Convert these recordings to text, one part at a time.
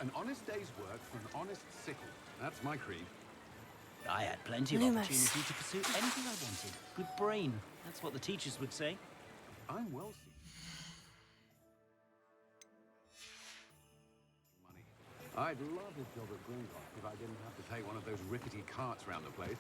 An honest day's work for an honest sickle. That's my creed. I had plenty of Lumos. opportunity to pursue anything I wanted. Good brain. That's what the teachers would say. I'm well seen. Money. I'd love a job at Gringotts if I didn't have to take one of those rickety carts around the place.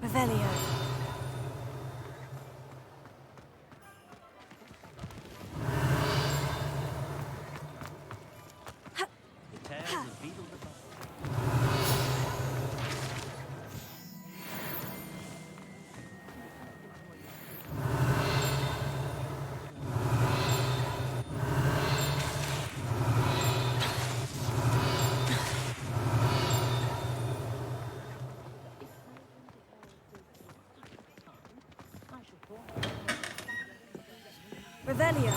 Revelio. The tales of Beetle the Bug. Revelio.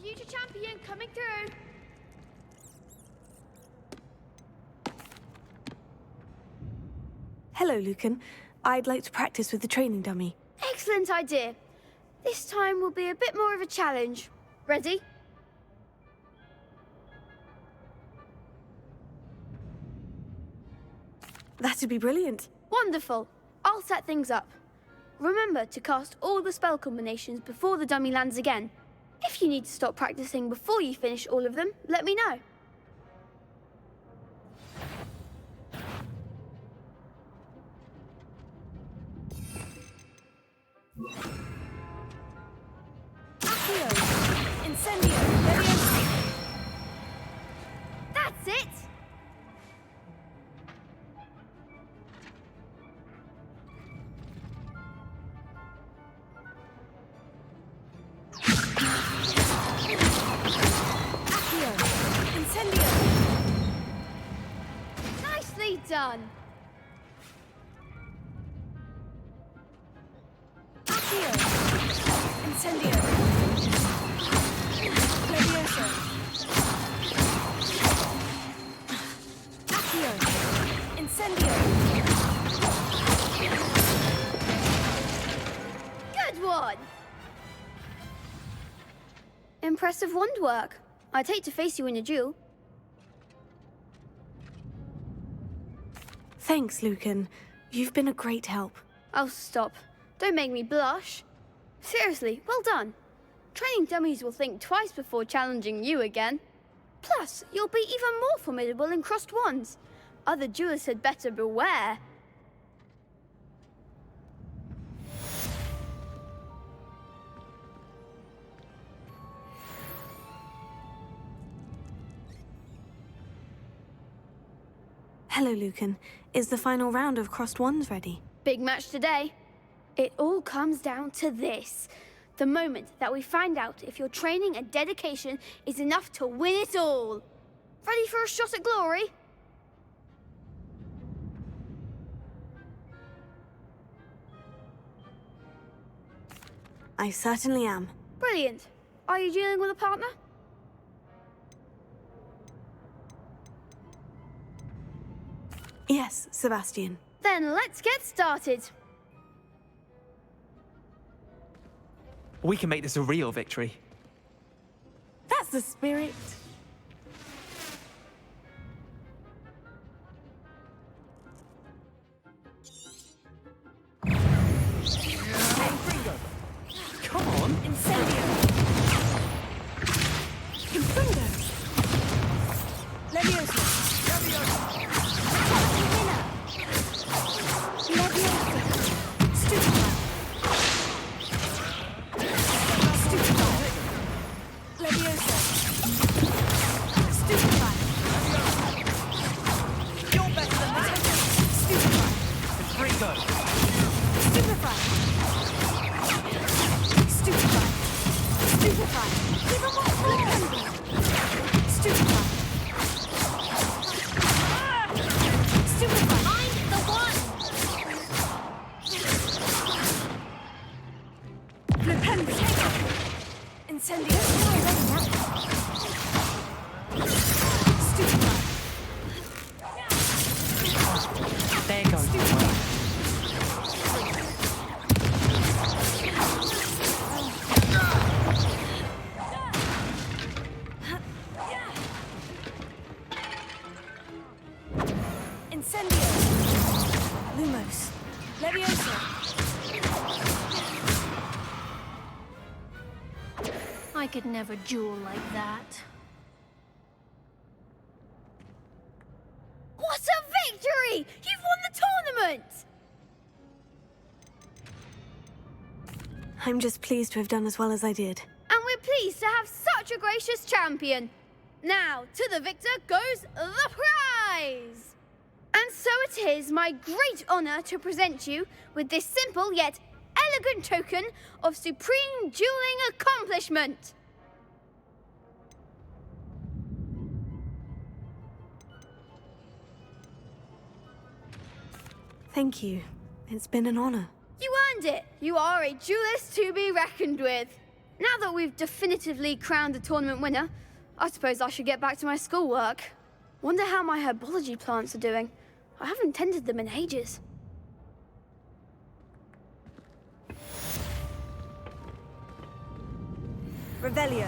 Future champion coming through. Hello, Lucan. I'd like to practice with the training dummy. Excellent idea. This time will be a bit more of a challenge. Ready? That'd be brilliant. Wonderful. I'll set things up. Remember to cast all the spell combinations before the dummy lands again. If you need to stop practicing before you finish all of them, let me know. Accio. Incendio. Leviosa. That's it! Accio. Incendio. Nicely done! Accio. Incendio. Leviosa. Accio. Incendio. Good one! Impressive wand work. I'd hate to face you in a duel. Thanks, Lucan. You've been a great help. Oh, stop. Don't make me blush. Seriously, well done. Training dummies will think twice before challenging you again. Plus, you'll be even more formidable in crossed wands. Other duelists had better beware. Hello, Lucan. Is the final round of crossed wands ready? Big match today. It all comes down to this. The moment that we find out if your training and dedication is enough to win it all. Ready for a shot at glory? I certainly am. Brilliant. Are you dealing with a partner? Yes, Sebastian. Then let's get started. We can make this a real victory. That's the spirit. Come on! Incendio. Confringo. Leviosa. Leviosa. Stupefy. Stupefy. Leviosa. Stupefy. You're better than this. Stupefy. Confringo! Stupefy. Stupefy. Stupefy. Even more friendly. Stupefy. Stupefy. I'm the one. Flipendo. Incendio. Stupefy. There goes. Incendio. Lumos. Leviosa. I could never duel like that. What a victory! You've won the tournament! I'm just pleased to have done as well as I did. And we're pleased to have such a gracious champion. Now, to the victor goes the prize! And so it is my great honor to present you with this simple yet elegant token of supreme dueling accomplishment. Thank you. It's been an honor. You earned it. You are a duelist to be reckoned with. Now that we've definitively crowned the tournament winner, I suppose I should get back to my schoolwork. Wonder how my herbology plants are doing. I haven't tended them in ages. Revelio.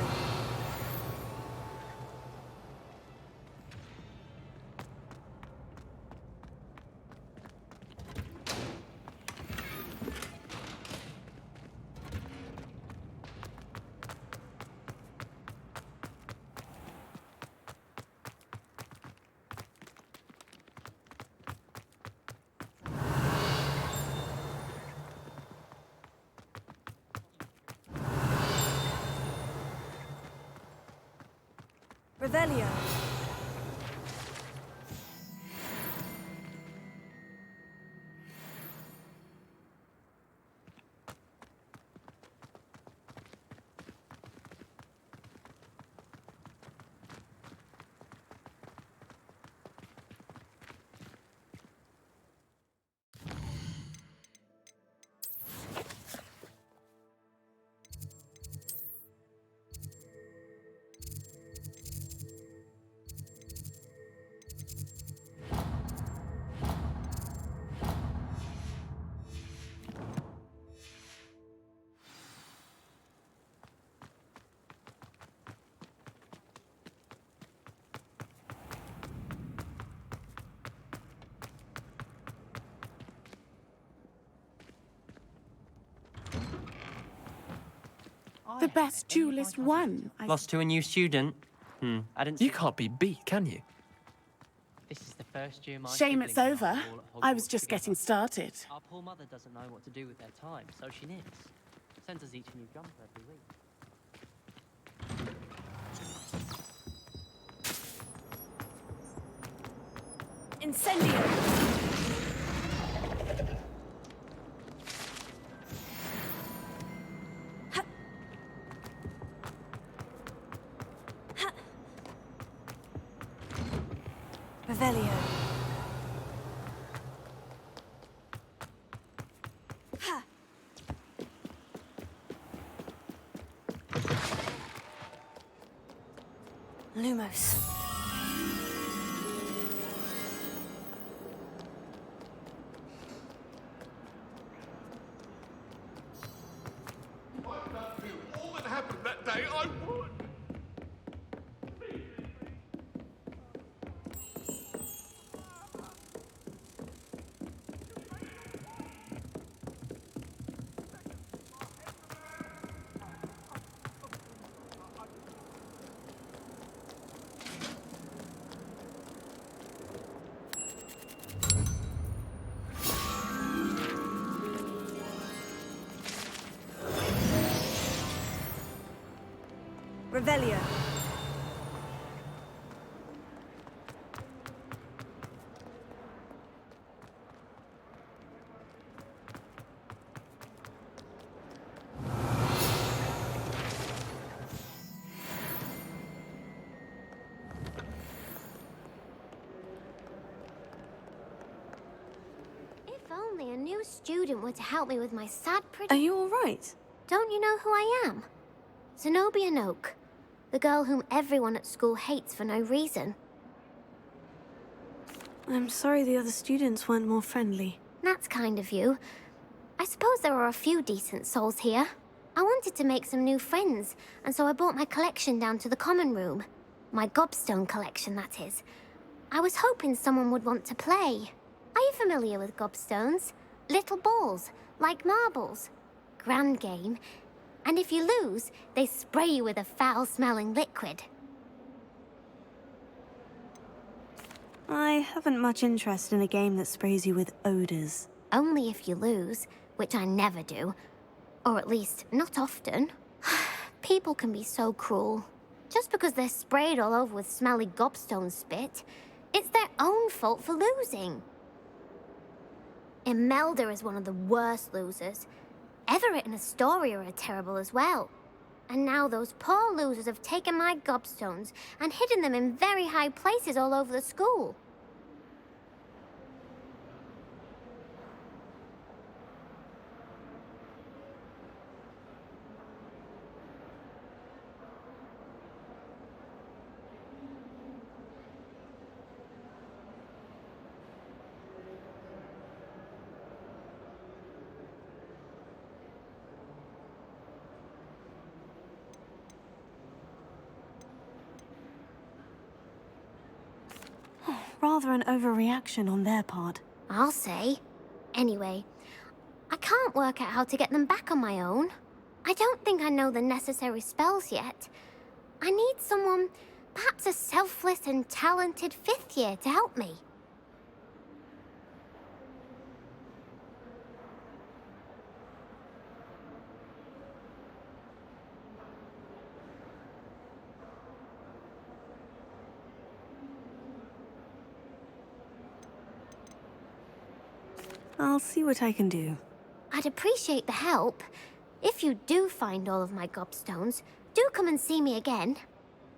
Revelio. The best duelist won. Lost to a new student? I didn't. You can't be beat, can you? This is the first year my Shame it's siblings are over. all at I was Hogwarts just together. getting started. Our poor mother doesn't know what to do with their time, so she knits. Sends us each a new jumper every week. Incendio! Ha. Ha. Revelio. Ha. Lumos. All that happened that day, I would. Revelio. If only a new student were to help me with my sad Are you all right? Don't you know who I am? Zenobia Noak, the girl whom everyone at school hates for no reason. I'm sorry the other students weren't more friendly. That's kind of you. I suppose there are a few decent souls here. I wanted to make some new friends, and so I brought my collection down to the common room. My gobstone collection, that is. I was hoping someone would want to play. Are you familiar with gobstones? Little balls, like marbles. Grand game. And if you lose, they spray you with a foul-smelling liquid. I haven't much interest in a game that sprays you with odors. Only if you lose, which I never do. Or at least, not often. People can be so cruel. Just because they're sprayed all over with smelly gobstone spit, it's their own fault for losing. Imelda is one of the worst losers. Everett and Astoria are terrible as well. And now those poor losers have taken my gobstones and hidden them in very high places all over the school. Rather an overreaction on their part. I'll say. Anyway, I can't work out how to get them back on my own. I don't think I know the necessary spells yet. I need someone, perhaps a selfless and talented fifth year to help me. I'll see what I can do. I'd appreciate the help. If you do find all of my gobstones, do come and see me again.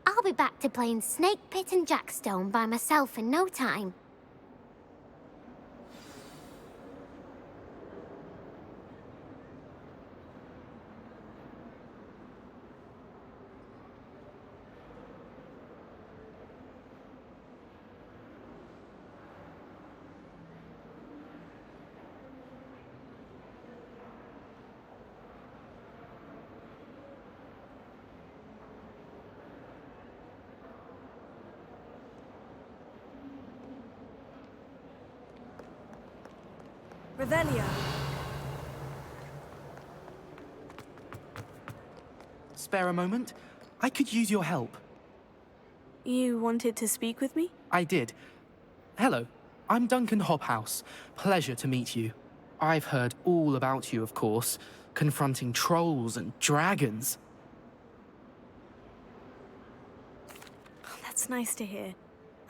I'll be back to playing Snake Pit and Jackstone by myself in no time. Revelio. Spare a moment? I could use your help. You wanted to speak with me? I did. Hello, I'm Duncan Hobhouse. Pleasure to meet you. I've heard all about you, of course, confronting trolls and dragons. That's nice to hear.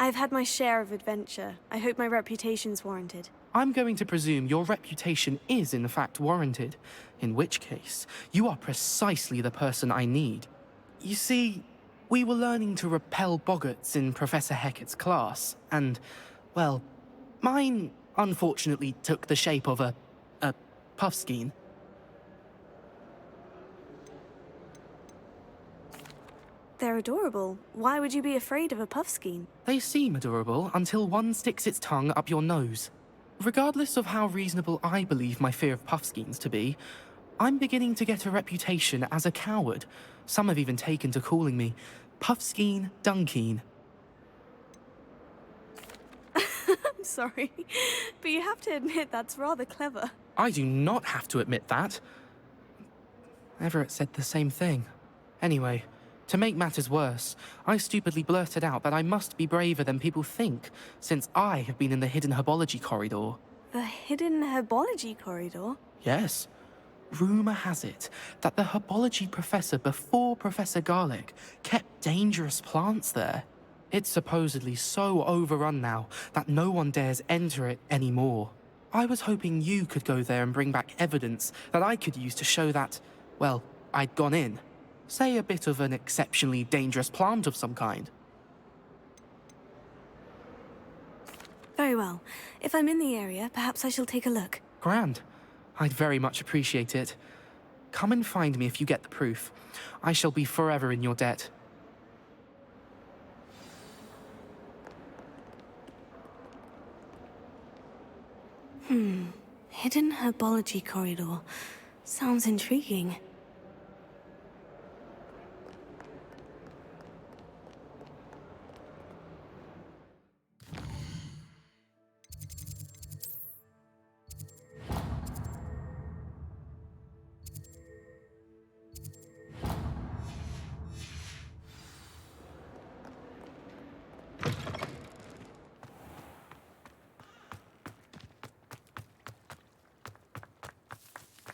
I've had my share of adventure. I hope my reputation's warranted. I'm going to presume your reputation is in fact warranted, in which case, you are precisely the person I need. You see, we were learning to repel boggarts in Professor Hecat's class, and, well, mine unfortunately took the shape of a puffskein. They're adorable. Why would you be afraid of a puffskein? They seem adorable until one sticks its tongue up your nose. Regardless of how reasonable I believe my fear of puffskeins to be, I'm beginning to get a reputation as a coward. Some have even taken to calling me Puffskein Dunkeen. I'm sorry, but you have to admit that's rather clever. I do not have to admit that. Everett said the same thing. Anyway, to make matters worse, I stupidly blurted out that I must be braver than people think, since I have been in the hidden herbology corridor. The hidden herbology corridor? Yes. Rumour has it that the herbology professor before Professor Garlic kept dangerous plants there. It's supposedly so overrun now that no one dares enter it anymore. I was hoping you could go there and bring back evidence that I could use to show that, well, I'd gone in. Say a bit of an exceptionally dangerous plant of some kind. Very well. If I'm in the area, perhaps I shall take a look. Grand. I'd very much appreciate it. Come and find me if you get the proof. I shall be forever in your debt. Hidden herbology corridor. Sounds intriguing.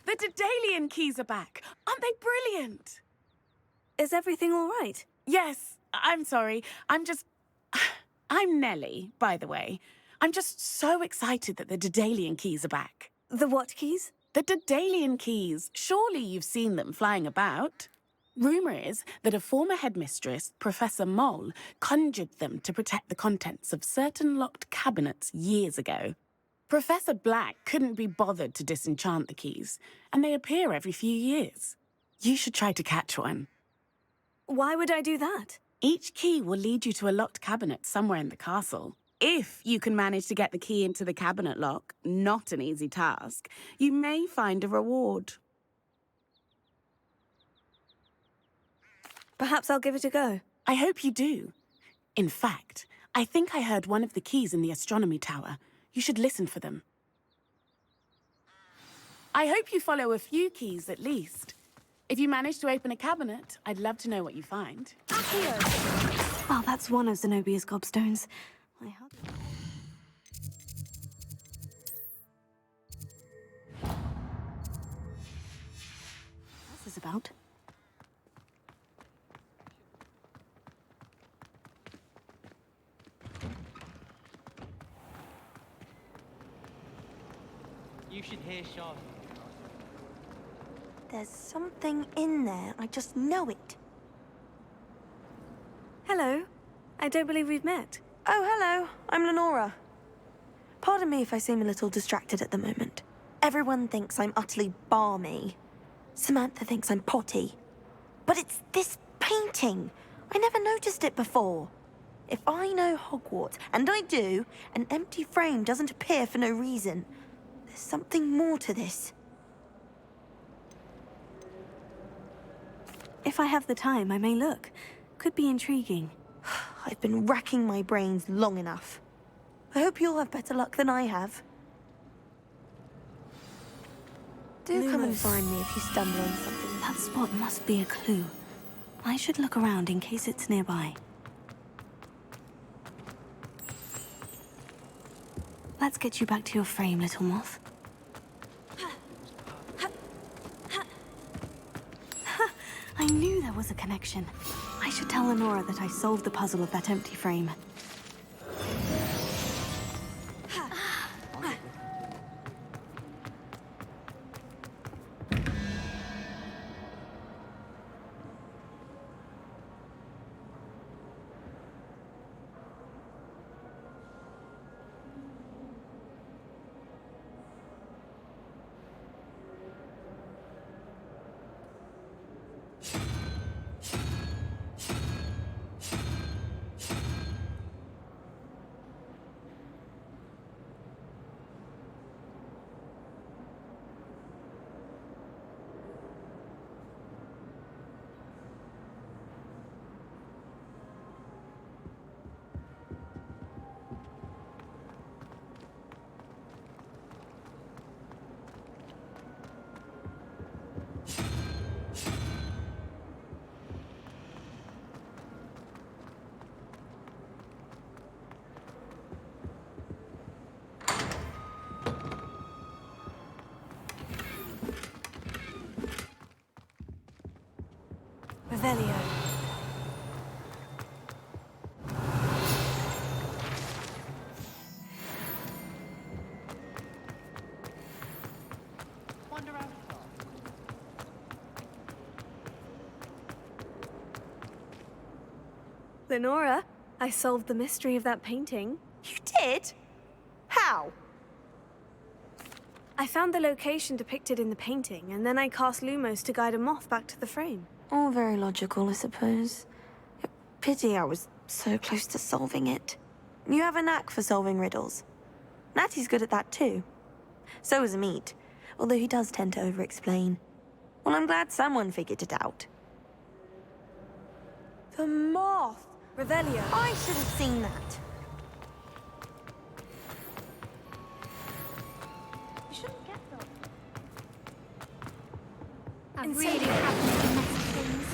The Daedalian keys are back. Aren't they brilliant? Is everything all right? Yes, I'm sorry. I'm Nellie, by the way. I'm just so excited that the Daedalian keys are back. The what keys? The Daedalian keys. Surely you've seen them flying about. Rumour is that a former headmistress, Professor Moll, conjured them to protect the contents of certain locked cabinets years ago. Professor Black couldn't be bothered to disenchant the keys, and they appear every few years. You should try to catch one. Why would I do that? Each key will lead you to a locked cabinet somewhere in the castle. If you can manage to get the key into the cabinet lock, not an easy task, you may find a reward. Perhaps I'll give it a go. I hope you do. In fact, I think I heard one of the keys in the astronomy tower. You should listen for them. I hope you follow a few keys at least. If you manage to open a cabinet, I'd love to know what you find. Well, that's one of Zenobia's gobstones. I hope... What's this about? You should hear Charlotte. There's something in there. I just know it. Hello. I don't believe we've met. Oh, hello. I'm Lenora. Pardon me if I seem a little distracted at the moment. Everyone thinks I'm utterly balmy. Samantha thinks I'm potty. But it's this painting. I never noticed it before. If I know Hogwarts, and I do, an empty frame doesn't appear for no reason. There's something more to this. If I have the time, I may look. Could be intriguing. I've been racking my brains long enough. I hope you'll have better luck than I have. Do come and Lumos. find me if you stumble on something. That spot must be a clue. I should look around in case it's nearby. Let's get you back to your frame, little moth. I knew there was a connection. I should tell Lenora that I solved the puzzle of that empty frame. Revelio. Wander out far. Lenora, I solved the mystery of that painting. You did? How? I found the location depicted in the painting, and then I cast Lumos to guide a moth back to the frame. All very logical, I suppose. Pity I was so close to solving it. You have a knack for solving riddles. Natty's good at that too. So is Amit, although he does tend to over-explain. Well, I'm glad someone figured it out. The moth! Revelio. I should have seen that. You shouldn't get them. I'm I'm really really happy with messy things.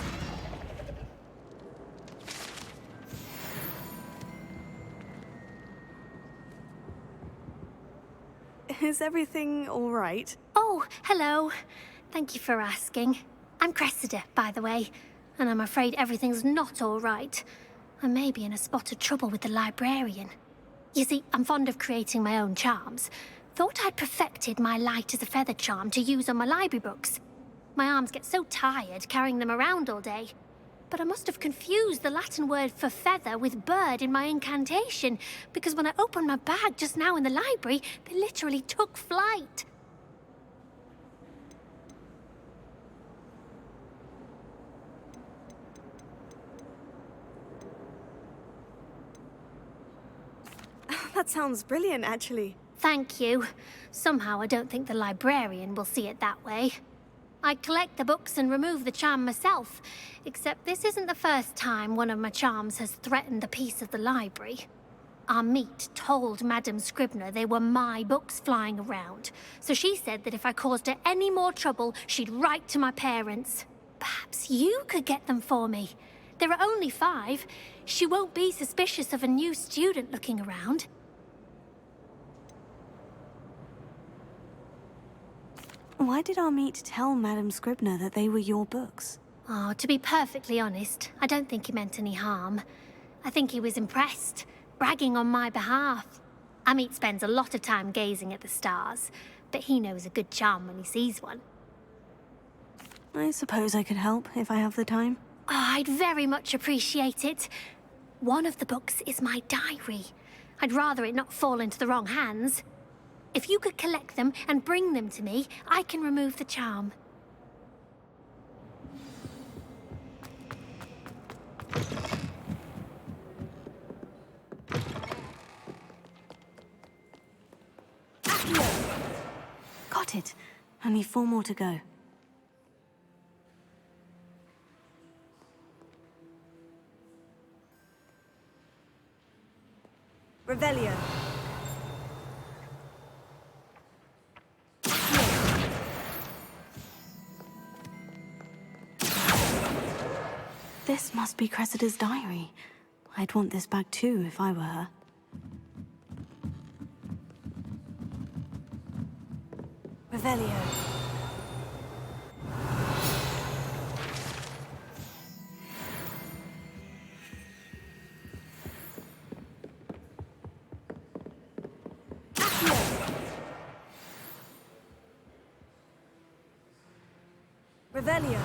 Is everything all right? Oh, hello. Thank you for asking. I'm Cressida, by the way, and I'm afraid everything's not all right. I may be in a spot of trouble with the librarian. You see, I'm fond of creating my own charms. Thought I'd perfected my light as a feather charm to use on my library books. My arms get so tired carrying them around all day. But I must have confused the Latin word for feather with bird in my incantation, because when I opened my bag just now in the library, they literally took flight. That sounds brilliant, actually. Thank you. Somehow I don't think the librarian will see it that way. I collect the books and remove the charm myself, except this isn't the first time one of my charms has threatened the peace of the library. Amit told Madame Scribner they were my books flying around, so she said that if I caused her any more trouble, she'd write to my parents. Perhaps you could get them for me. There are only 5. She won't be suspicious of a new student looking around. Why did Amit tell Madame Scribner that they were your books? Oh, to be perfectly honest, I don't think he meant any harm. I think he was impressed, bragging on my behalf. Amit spends a lot of time gazing at the stars, but he knows a good charm when he sees one. I suppose I could help if I have the time. Oh, I'd very much appreciate it. One of the books is my diary. I'd rather it not fall into the wrong hands. If you could collect them and bring them to me, I can remove the charm. Got it. Only 4 more to go. Revelio. This must be Cressida's diary. I'd want this bag too if I were her. Revelio. Revelio.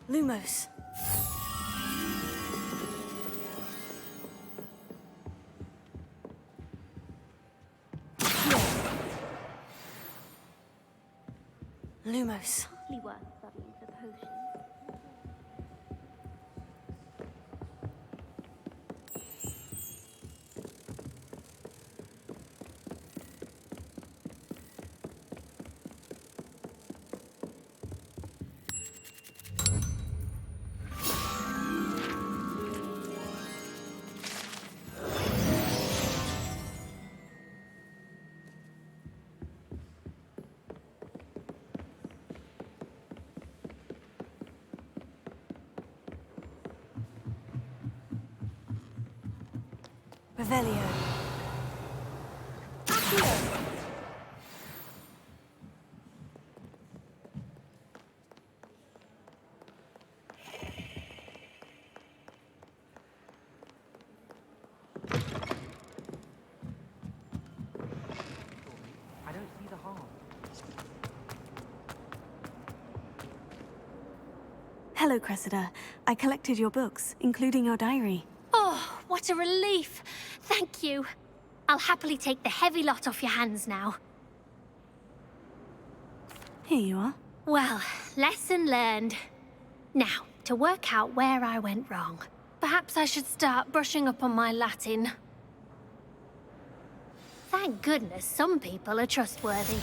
Lumos. Lumos. Worth studying for potions. Revelio. Accio. I don't see the harm. Hello, Cressida. I collected your books, including your diary. Oh, what a relief. Thank you. I'll happily take the heavy lot off your hands now. Here you are. Well, lesson learned. Now, to work out where I went wrong. Perhaps I should start brushing up on my Latin. Thank goodness some people are trustworthy.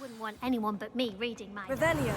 Wouldn't want anyone but me reading my... Revelio.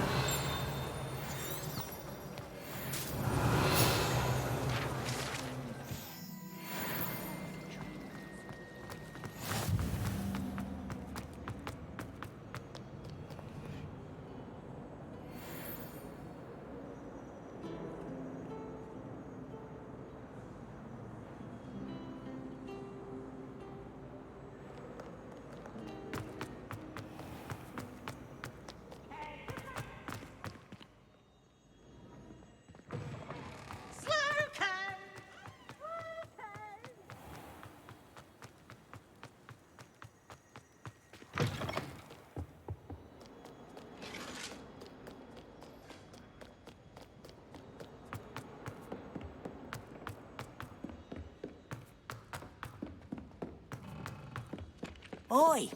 Oi,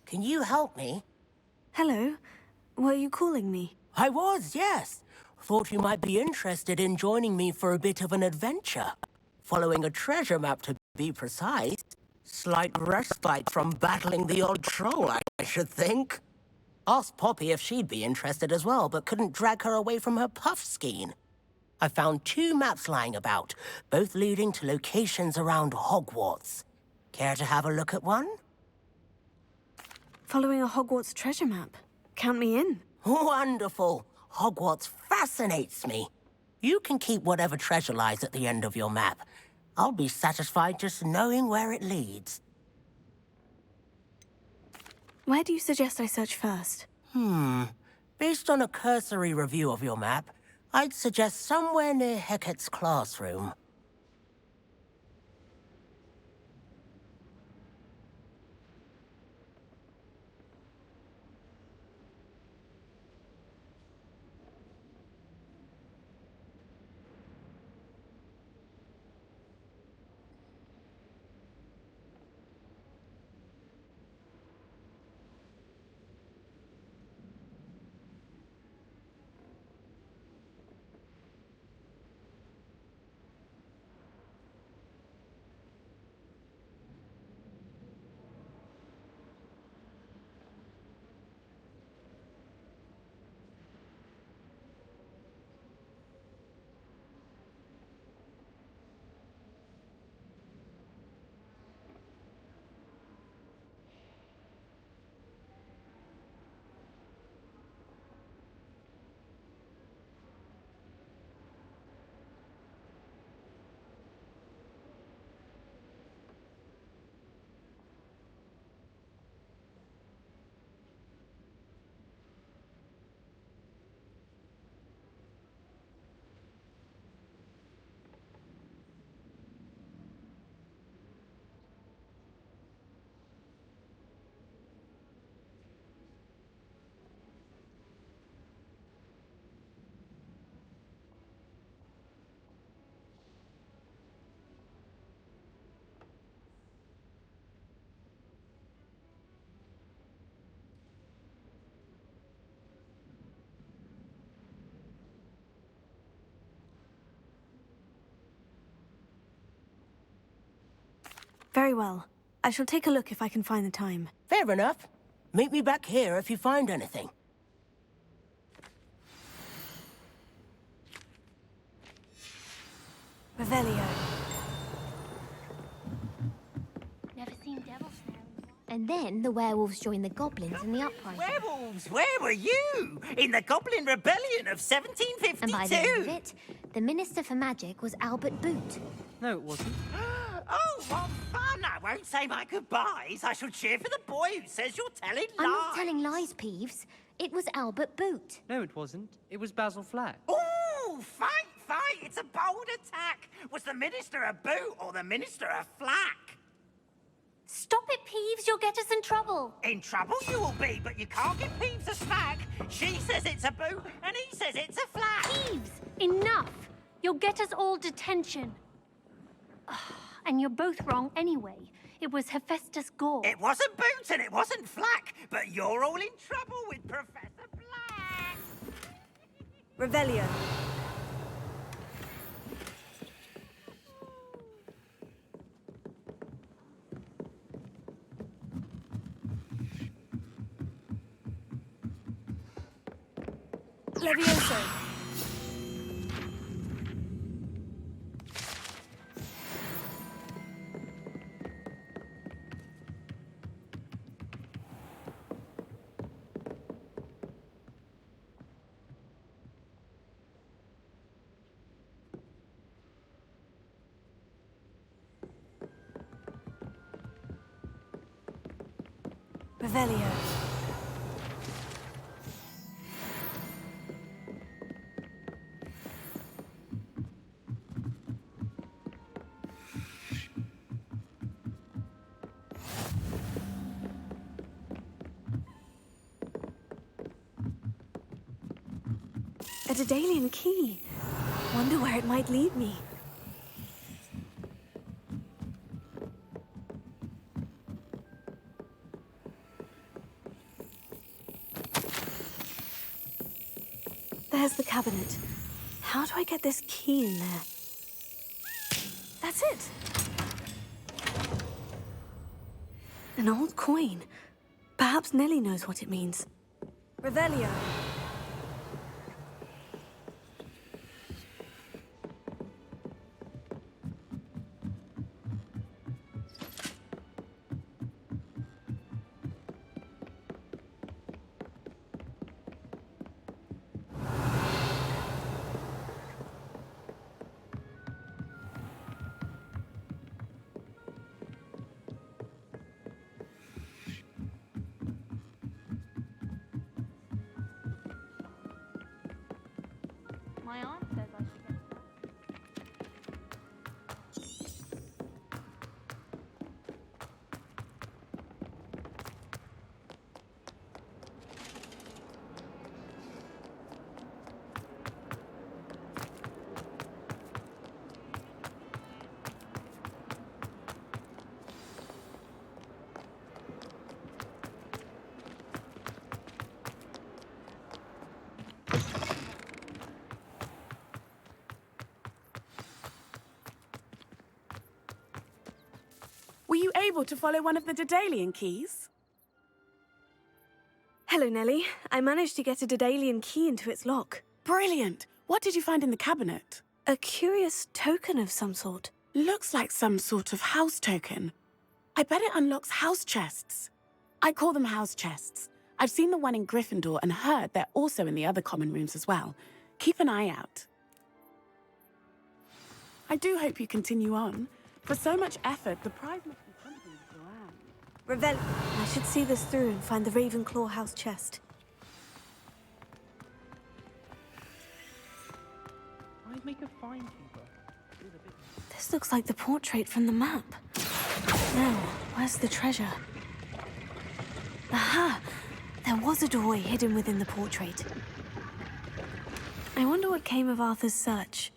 can you help me? Hello. Were you calling me? I was, yes. Thought you might be interested in joining me for a bit of an adventure. Following a treasure map, to be precise. Slight respite from battling the odd troll, I should think. Asked Poppy if she'd be interested as well, but couldn't drag her away from her puff skein. I found 2 maps lying about, both leading to locations around Hogwarts. Care to have a look at one? Following a Hogwarts treasure map. Count me in. Wonderful. Hogwarts fascinates me. You can keep whatever treasure lies at the end of your map. I'll be satisfied just knowing where it leads. Where do you suggest I search first? Based on a cursory review of your map, I'd suggest somewhere near Hecat's classroom. Very well. I shall take a look if I can find the time. Fair enough. Meet me back here if you find anything. Revelio. Never seen devil staring. And Then the werewolves joined the goblins in the uprising. Werewolves, where were you? In the Goblin Rebellion of 1752? And by the end of it, the Minister for Magic was Albert Boot. No, it wasn't. Oh, what fun! I won't say my goodbyes. I shall cheer for the boy who says you're telling lies. I'm not telling lies, Peeves. It was Albert Boot. No, it wasn't. It was Basil Flack. Ooh, fight! It's a bold attack. Was the Minister a boot or the Minister a flack? Stop it, Peeves. You'll get us in trouble. In trouble you will be, but you can't give Peeves a smack. She says it's a boot, and he says it's a flack. Peeves, enough. You'll get us all detention. And you're both wrong anyway. It was Hephaestus Gore. It wasn't boot and it wasn't flack, but you're all in trouble with Professor Black. Revelio. Levioso. Revelio. A Daedalian key. Wonder where it might lead me. There's the cabinet. How do I get this key in there? That's it. An old coin. Perhaps Nellie knows what it means. Revelio. My aunt says I should get that. Were you able to follow one of the Daedalian keys? Hello, Nellie. I managed to get a Daedalian key into its lock. Brilliant. What did you find in the cabinet? A curious token of some sort. Looks like some sort of house token. I bet it unlocks house chests. I call them house chests. I've seen the one in Gryffindor and heard they're also in the other common rooms as well. Keep an eye out. I do hope you continue on. For so much effort, the prize must be something grand. Revelio. I should see this through and find the Ravenclaw house chest. I'd make a fine keeper. This looks like the portrait from the map. Now, where's the treasure? Aha! There was a doorway hidden within the portrait. I wonder what came of Arthur's search.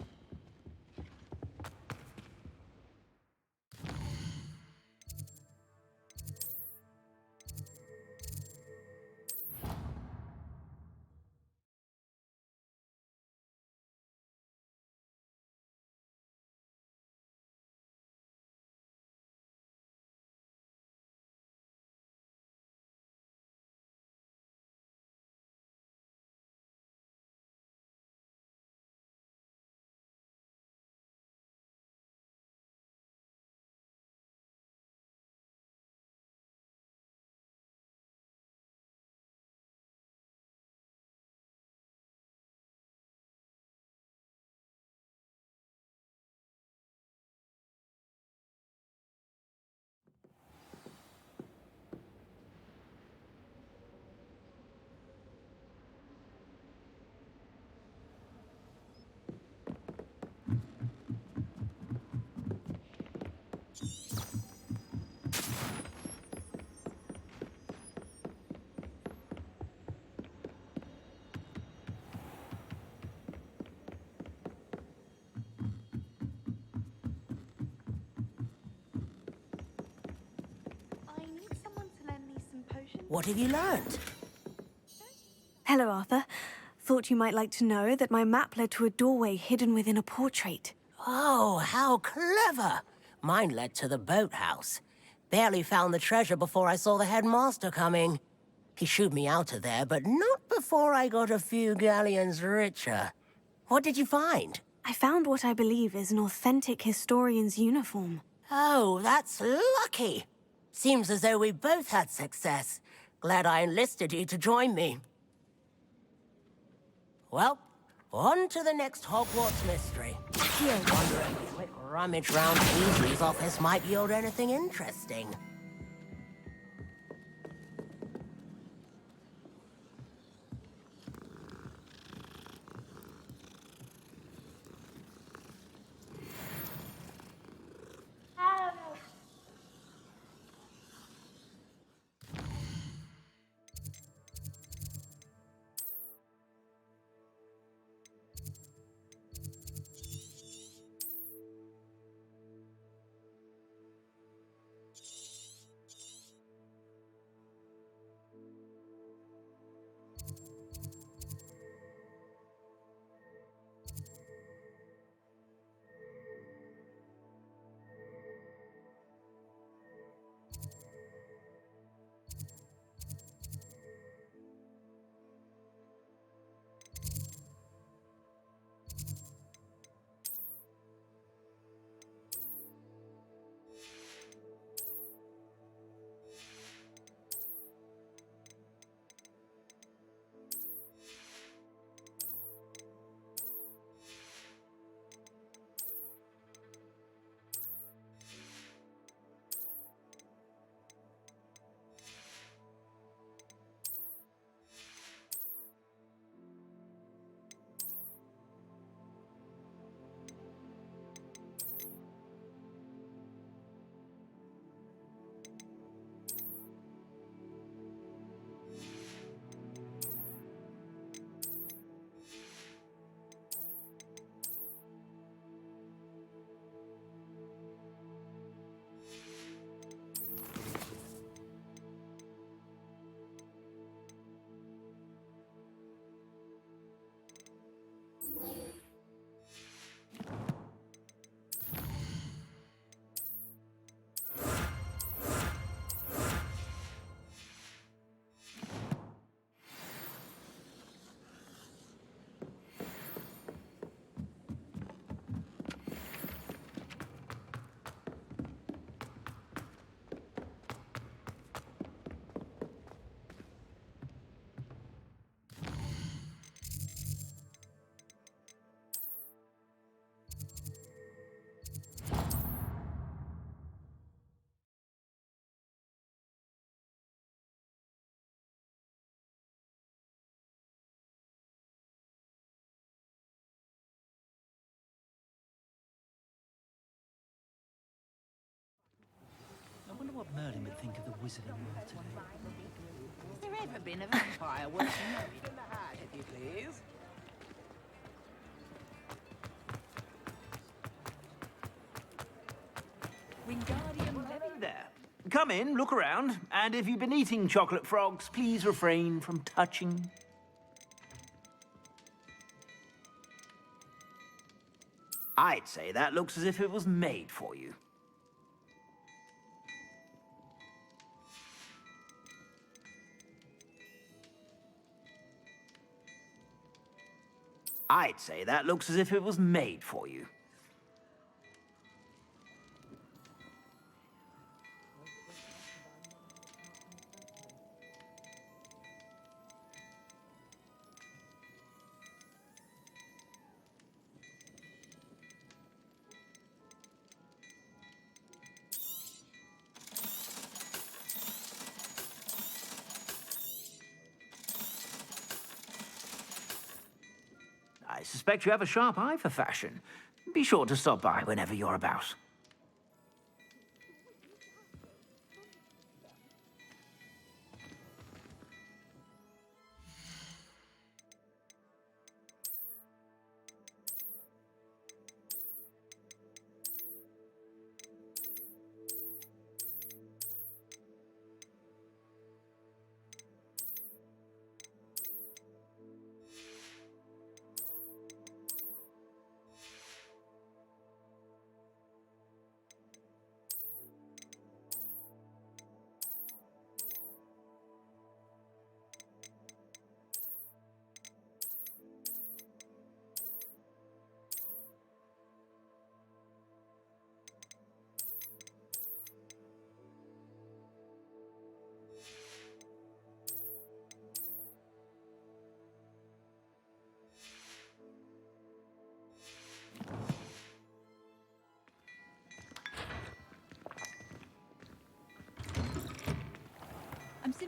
What have you learned? Hello, Arthur. Thought you might like to know that my map led to a doorway hidden within a portrait. Oh, how clever! Mine led to the boathouse. Barely found the treasure before I saw the headmaster coming. He shooed me out of there, but not before I got a few galleons richer. What did you find? I found what I believe is an authentic historian's uniform. Oh, that's lucky. Seems as though we both had success. Glad I enlisted you to join me. Well, on to the next Hogwarts mystery. Wonder if a quick rummage round Weasley's office might yield anything interesting. I wonder what Merlin would think of the wizarding world today. Has there ever been a vampire working in the hat, if you please? Wingardium Levy there. Come in, look around, and if you've been eating chocolate frogs, please refrain from touching. I'd say that looks as if it was made for you. I'd say that looks as if it was made for you. I suspect you have a sharp eye for fashion. Be sure to stop by whenever you're about.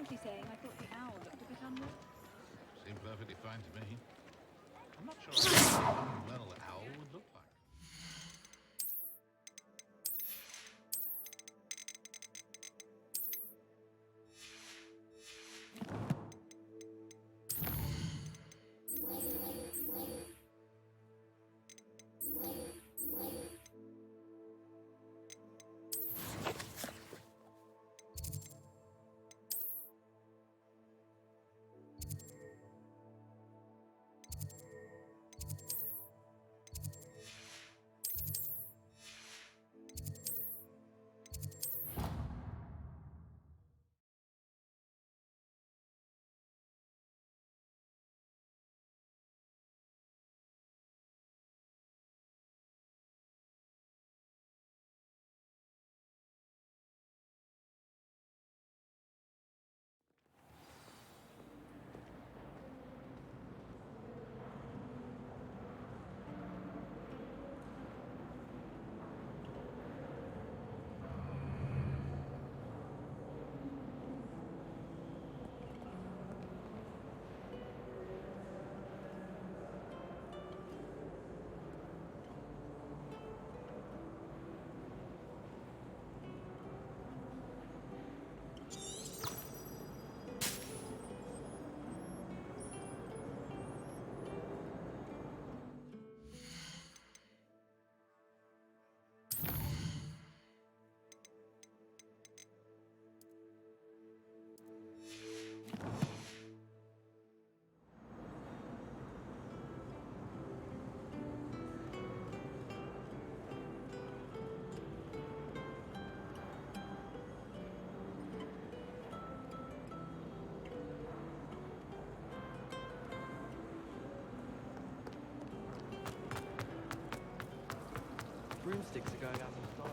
simply saying I thought the owl looked a bit unwell. Seemed perfectly fine to me. I'm not sure what an unwell owl would look like. Broomsticks are going out in style.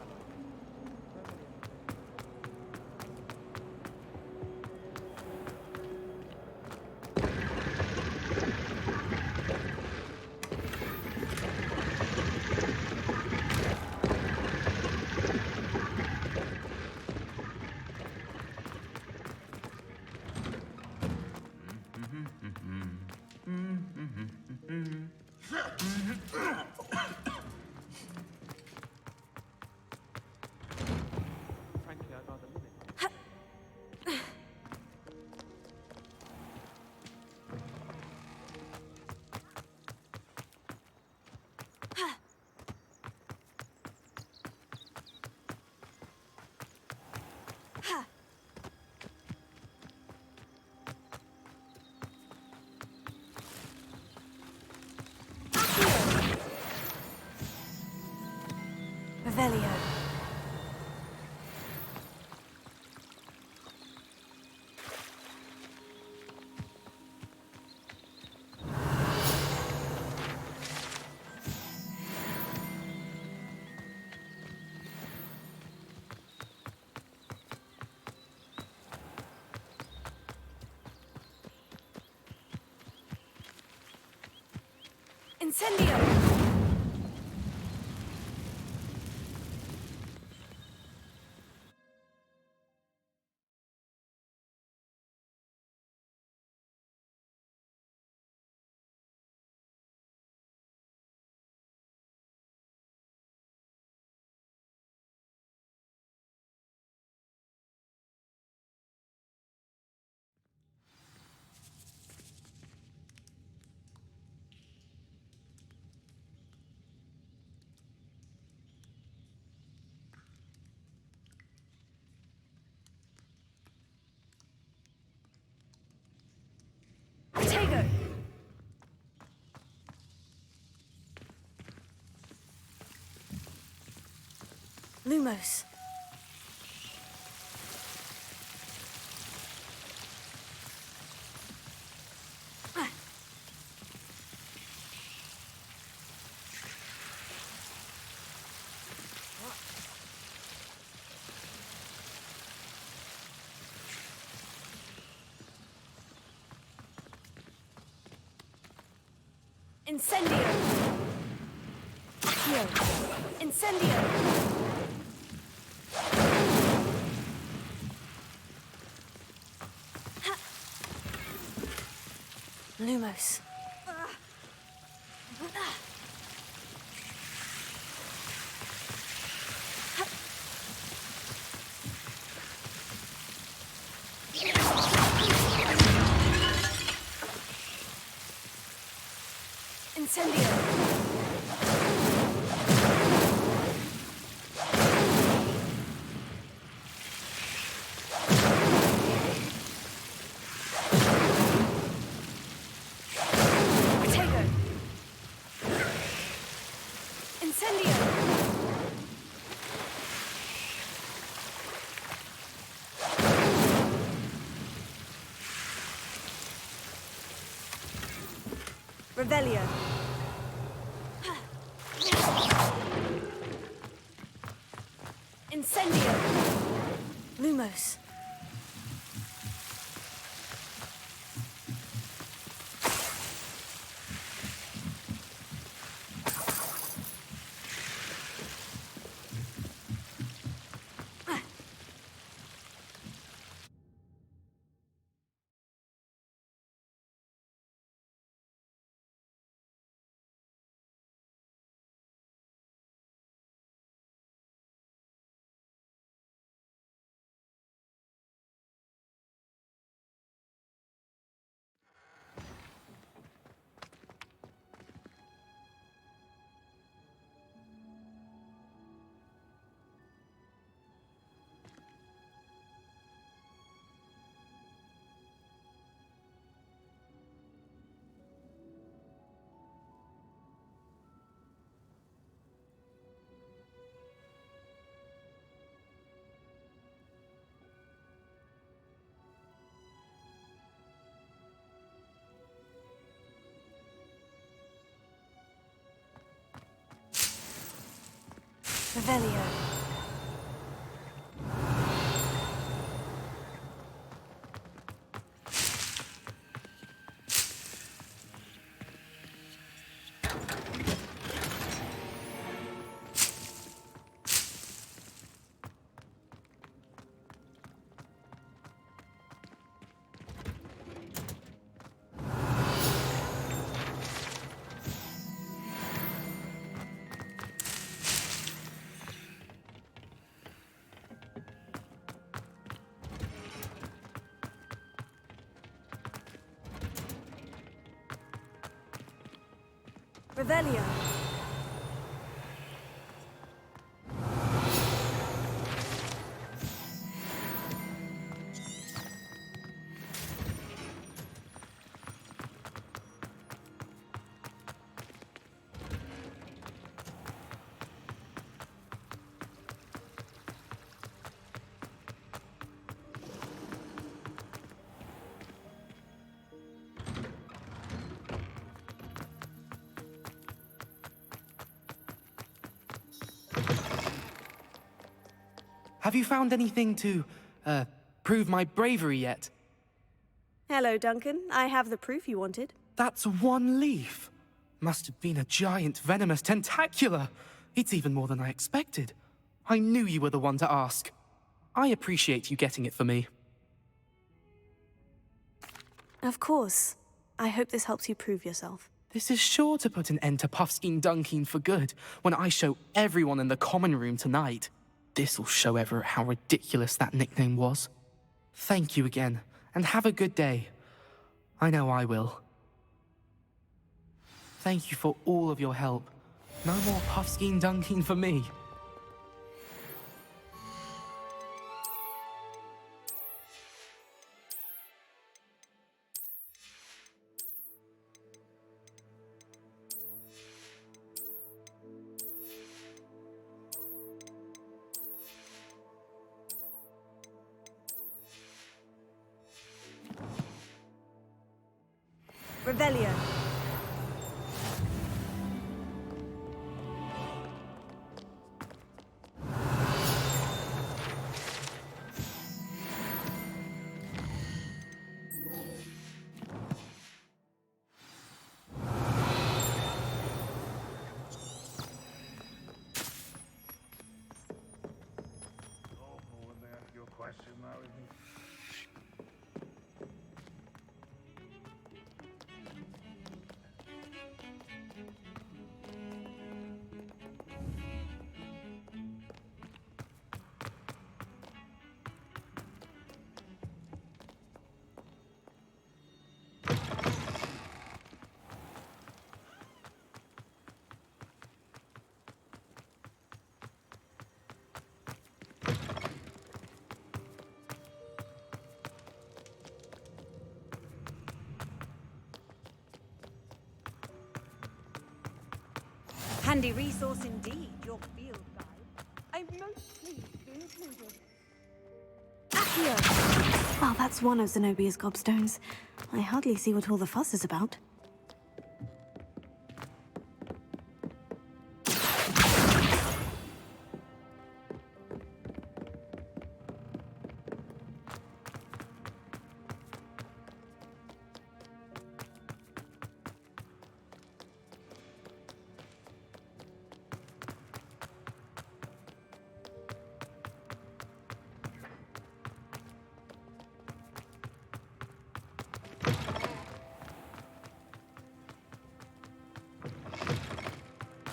Frankly, I'd rather live it. Revelio. Incendio! Tego! Lumos. Incendio! Accio! Incendio! Lumos. Incendio. Protego. Incendio. Revelio. Incendio. Lumos. Revelio. Revelio. Have you found anything to, prove my bravery yet? Hello, Duncan. I have the proof you wanted. That's one leaf. Must have been a giant venomous tentacula. It's even more than I expected. I knew you were the one to ask. I appreciate you getting it for me. Of course. I hope this helps you prove yourself. This is sure to put an end to Puffskein Dunkeen for good when I show everyone in the common room tonight. This'll show Everett how ridiculous that nickname was. Thank you again, and have a good day. I know I will. Thank you for all of your help. No more Puffskein Dunkeen for me. Revelio. handy resource indeed, your field guide. I'm most pleased to be included. Accio! Well, that's one of Zenobia's gobstones. I hardly see what all the fuss is about.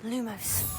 Lumos.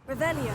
Revelio.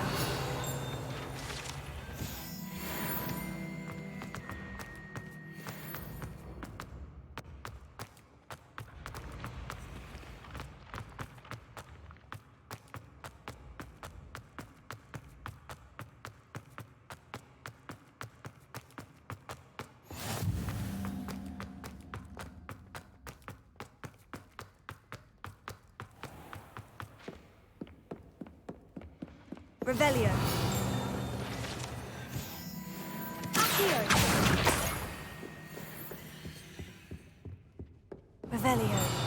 Revelio. Accio. Revelio.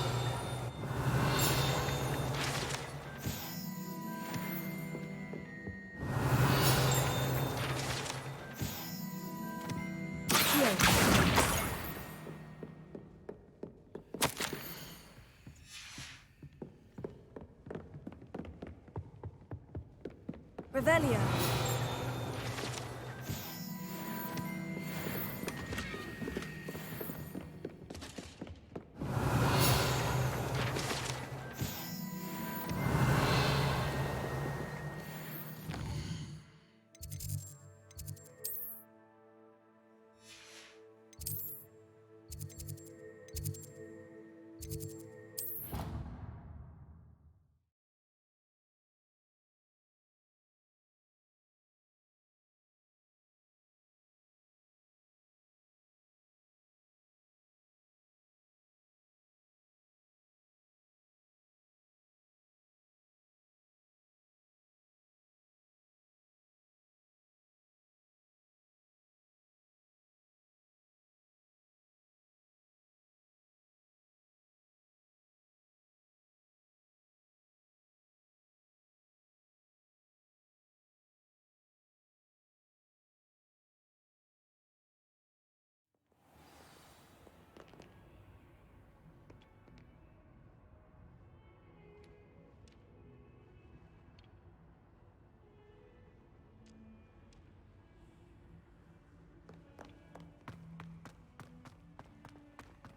Revelio.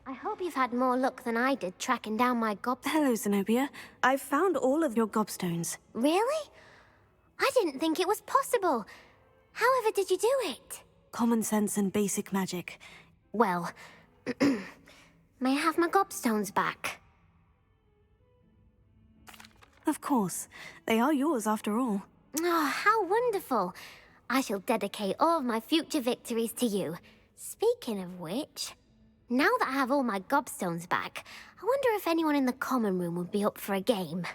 I hope you've had more luck than I did tracking down my gobstones. Hello, Zenobia. I've found all of your gobstones. Really? I didn't think it was possible. However did you do it? Common sense and basic magic. Well, may I have my gobstones back? Of course. They are yours after all. Oh, how wonderful. I shall dedicate all of my future victories to you. Speaking of which, now that I have all my gobstones back, I wonder if anyone in the common room would be up for a game.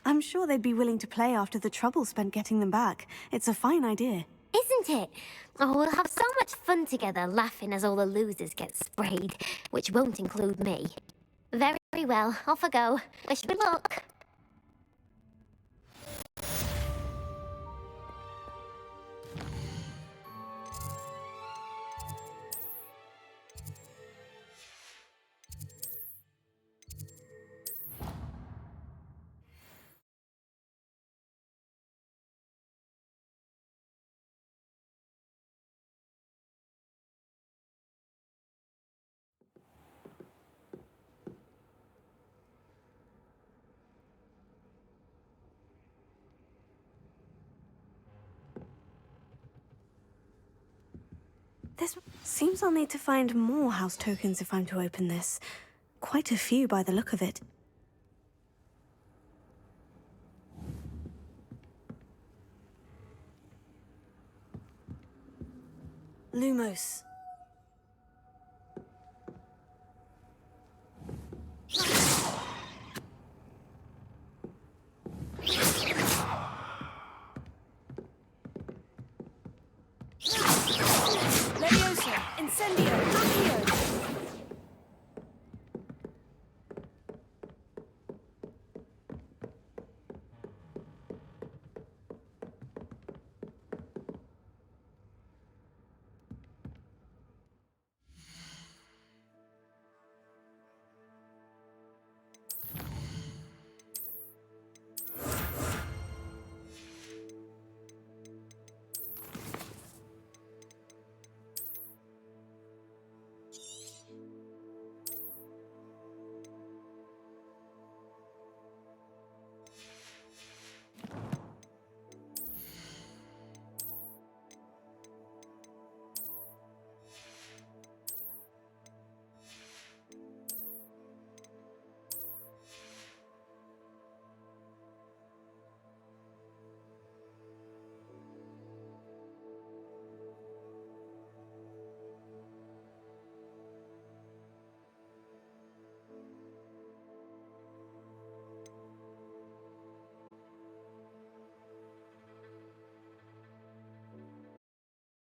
I'm sure they'd be willing to play after the trouble spent getting them back. It's a fine idea. Isn't it? Oh, we'll have so much fun together, laughing as all the losers get sprayed, which won't include me. Very well, off I go. Wish me luck. This seems I'll need to find more house tokens if I'm to open this. Quite a few by the look of it. Lumos. Leviosa, Incendio.